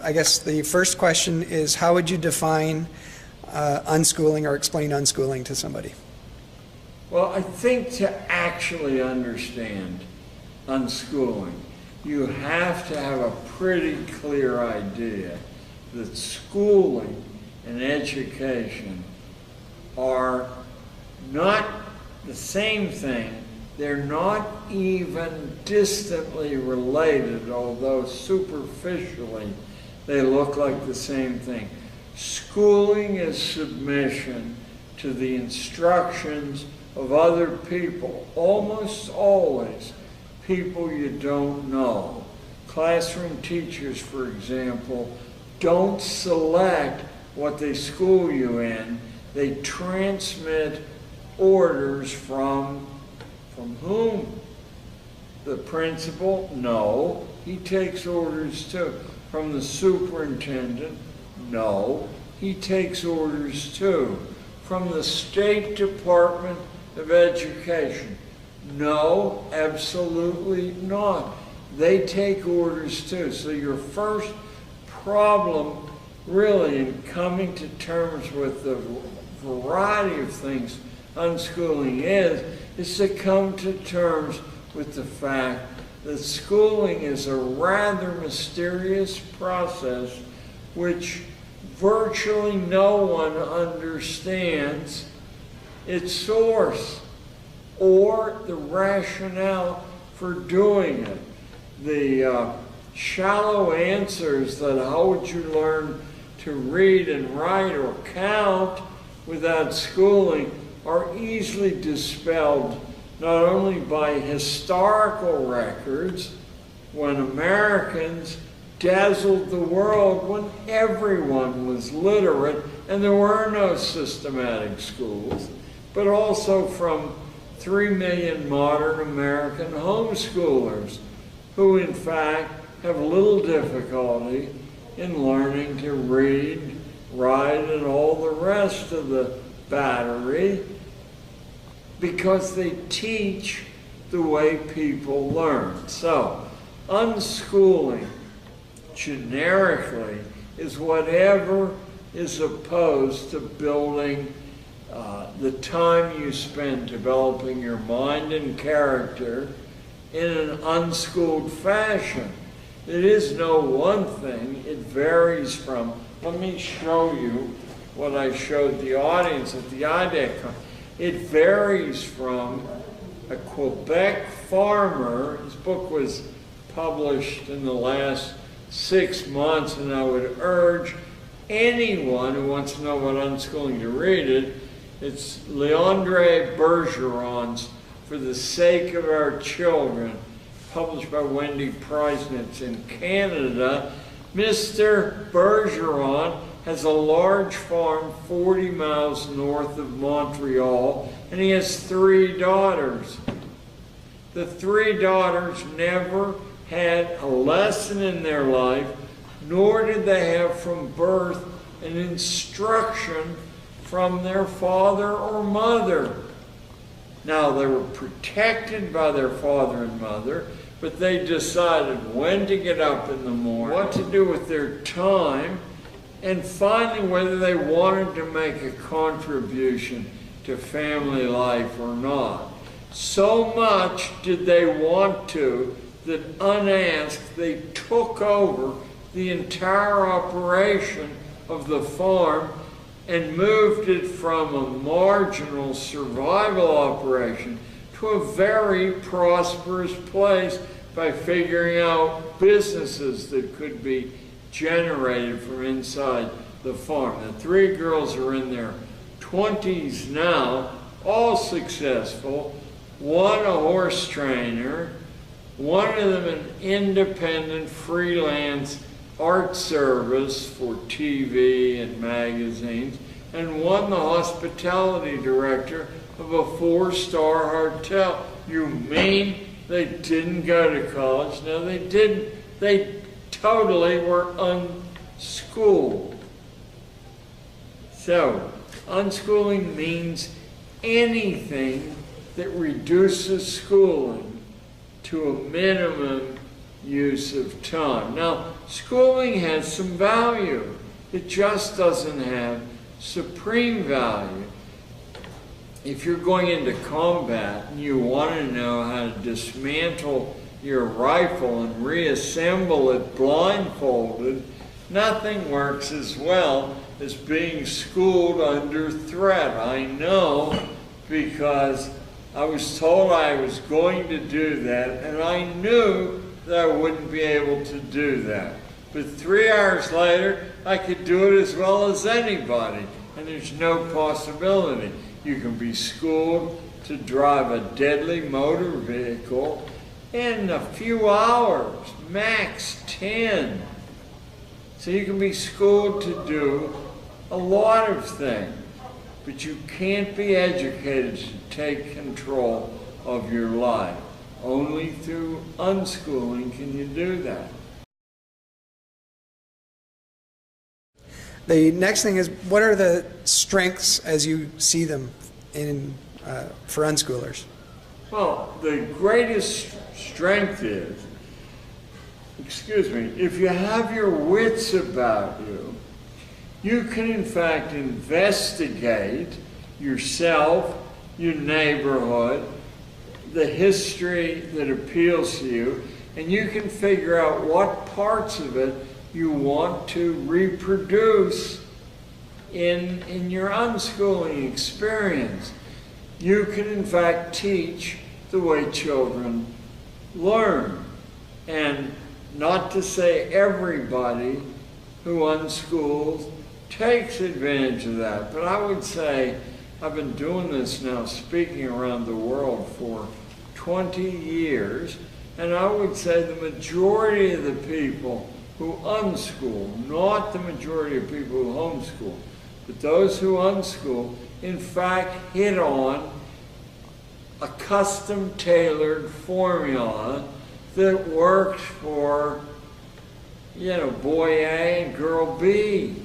I guess the first question is, how would you define unschooling or explain unschooling to somebody? Well, I think to actually understand unschooling, you have to have a pretty clear idea that schooling and education are not the same thing. They're not even distantly related, although superficially they look like the same thing. Schooling is submission to the instructions of other people, almost always people you don't know. Classroom teachers, for example, don't select what they school you in. They transmit orders from whom? The principal? No. He takes orders too. From the superintendent? No. He takes orders too. From the State Department of Education? No, absolutely not. They take orders too. So your first problem really in coming to terms with the variety of things unschooling is to come to terms with the fact that schooling is a rather mysterious process which virtually no one understands its source or the rationale for doing it. The shallow answers that how would you learn to read and write or count without schooling are easily dispelled not only by historical records, when Americans dazzled the world when everyone was literate and there were no systematic schools, but also from 3 million modern American homeschoolers who in fact have little difficulty in learning to read, write, and all the rest of the battery because they teach the way people learn. So, unschooling generically is whatever is opposed to building the time you spend developing your mind and character in an unschooled fashion. It is no one thing. It varies from, let me show you what I showed the audience at the IDEC. It varies from a Quebec farmer. His book was published in the last 6 months, and I would urge anyone who wants to know about unschooling to read it. It's Leandre Bergeron's For the Sake of Our Children, published by Wendy Preisnitz in Canada. Mr. Bergeron has a large farm 40 miles north of Montreal, and he has 3 daughters. The 3 daughters never had a lesson in their life, nor did they have from birth an instruction from their father or mother. Now, they were protected by their father and mother, but they decided when to get up in the morning, what to do with their time, and finally whether they wanted to make a contribution to family life or not. So much did they want to that unasked they took over the entire operation of the farm and moved it from a marginal survival operation to a very prosperous place by figuring out businesses that could be generated from inside the farm. The 3 girls are in their 20s now, all successful. One a horse trainer, one of them an independent freelance art service for TV and magazines, and one the hospitality director of a 4-star hotel. You mean they didn't go to college? No, they didn't. They totally were unschooled. So, unschooling means anything that reduces schooling to a minimum use of time. Now, schooling has some value. It just doesn't have supreme value. If you're going into combat and you want to know how to dismantle your rifle and reassemble it blindfolded, nothing works as well as being schooled under threat. I know because I was told I was going to do that, and I knew that I wouldn't be able to do that. But 3 hours later, I could do it as well as anybody, and there's no possibility. You can be schooled to drive a deadly motor vehicle in a few hours, max 10. So you can be schooled to do a lot of things, but you can't be educated to take control of your life. Only through unschooling can you do that. The next thing is, what are the strengths as you see them for unschoolers? Well, the greatest strength is, if you have your wits about you, you can in fact investigate yourself, your neighborhood, the history that appeals to you, and you can figure out what parts of it you want to reproduce in your unschooling experience. You can in fact teach the way children learn. And not to say everybody who unschools takes advantage of that, but I would say I've been doing this now, speaking around the world for 20 years, and I would say the majority of the people who unschool, not the majority of people who homeschool, but those who unschool, in fact hit on a custom tailored formula that worked for, boy A and girl B.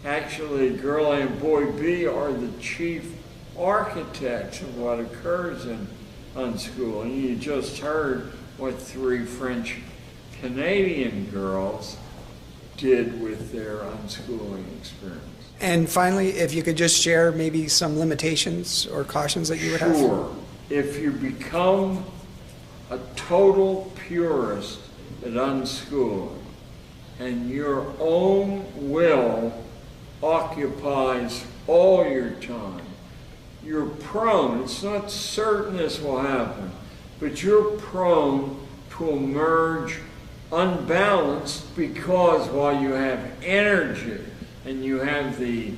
Actually, girl A and boy B are the chief architects of what occurs in unschooling. You just heard what 3 French Canadian girls did with their unschooling experience. And finally, if you could just share maybe some limitations or cautions that you would have. Sure. If you become a total purist at unschooling and your own will occupies all your time, you're prone, it's not certain this will happen, but you're prone to emerge unbalanced, because while you have energy and you have the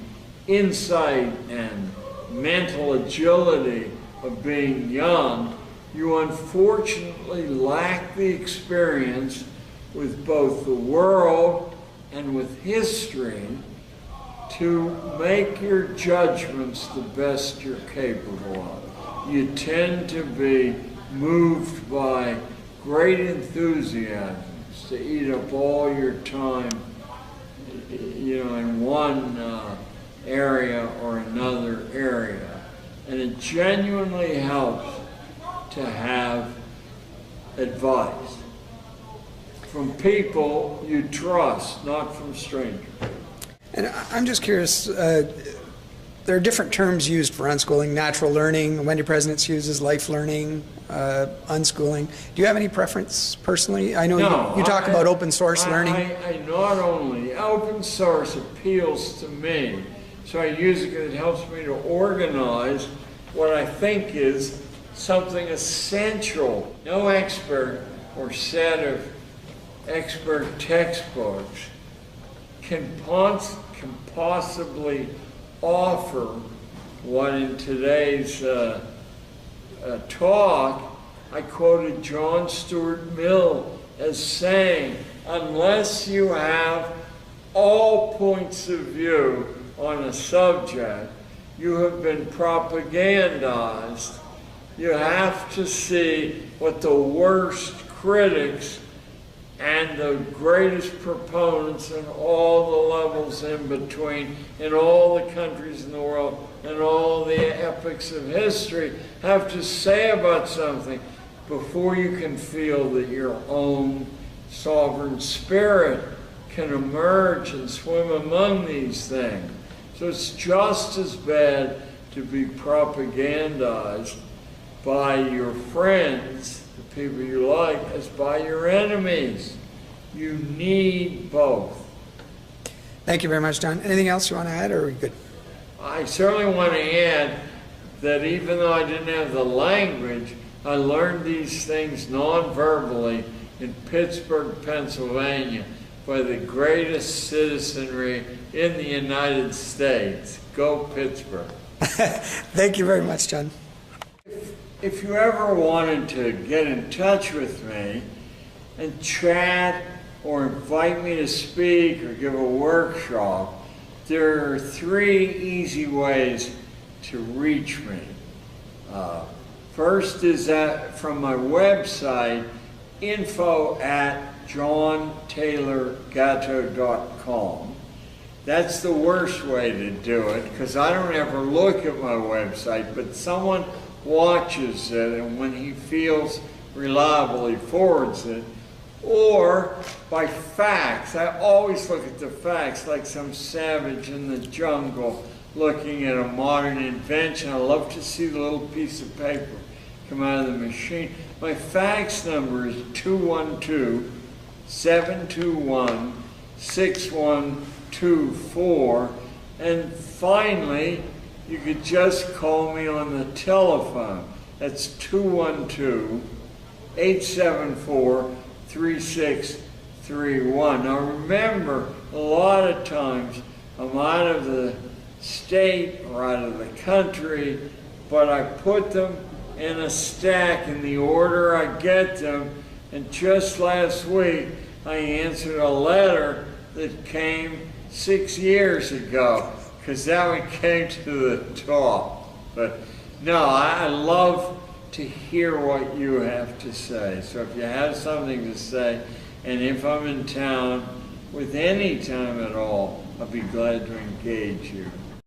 insight and mental agility of being young, you unfortunately lack the experience with both the world and with history to make your judgments the best you're capable of. You tend to be moved by great enthusiasms to eat up all your time, in one area or another area. And it genuinely helps to have advice from people you trust, not from strangers. And I'm just curious, there are different terms used for unschooling: natural learning, Wendy Presidents uses life learning, unschooling. Do you have any preference personally? I know you talk about open source learning. I not only, open source appeals to me, so I use it because it helps me to organize what I think is something essential. No expert or set of expert textbooks can possibly offer what in today's talk I quoted John Stuart Mill as saying, unless you have all points of view on a subject, you have been propagandized. You have to see what the worst critics and the greatest proponents in all the levels in between, in all the countries in the world, and all the epochs of history have to say about something before you can feel that your own sovereign spirit can emerge and swim among these things. So it's just as bad to be propagandized by your friends, the people you like, as by your enemies. You need both. Thank you very much, Don. Anything else you want to add, or are we good? I certainly want to add that even though I didn't have the language, I learned these things non-verbally in Pittsburgh, Pennsylvania, by the greatest citizenry in the United States. Go Pittsburgh. Thank you very much, John. If you ever wanted to get in touch with me and chat or invite me to speak or give a workshop, there are 3 easy ways to reach me. First is from my website, info@JonTeјlorGeto.com. That's the worst way to do it, because I don't ever look at my website, but someone watches it, and when he feels reliable, he forwards it. Or by fax. I always look at the fax like some savage in the jungle looking at a modern invention. I love to see the little piece of paper come out of the machine. My fax number is 212-721-6124. And finally, you could just call me on the telephone. That's 212-874-3631. Now remember, a lot of times I'm out of the state or out of the country, but I put them in a stack in the order I get them. And just last week, I answered a letter that came 6 years ago, because that one came to the top. But no, I love to hear what you have to say. So if you have something to say, and if I'm in town with any time at all, I'll be glad to engage you.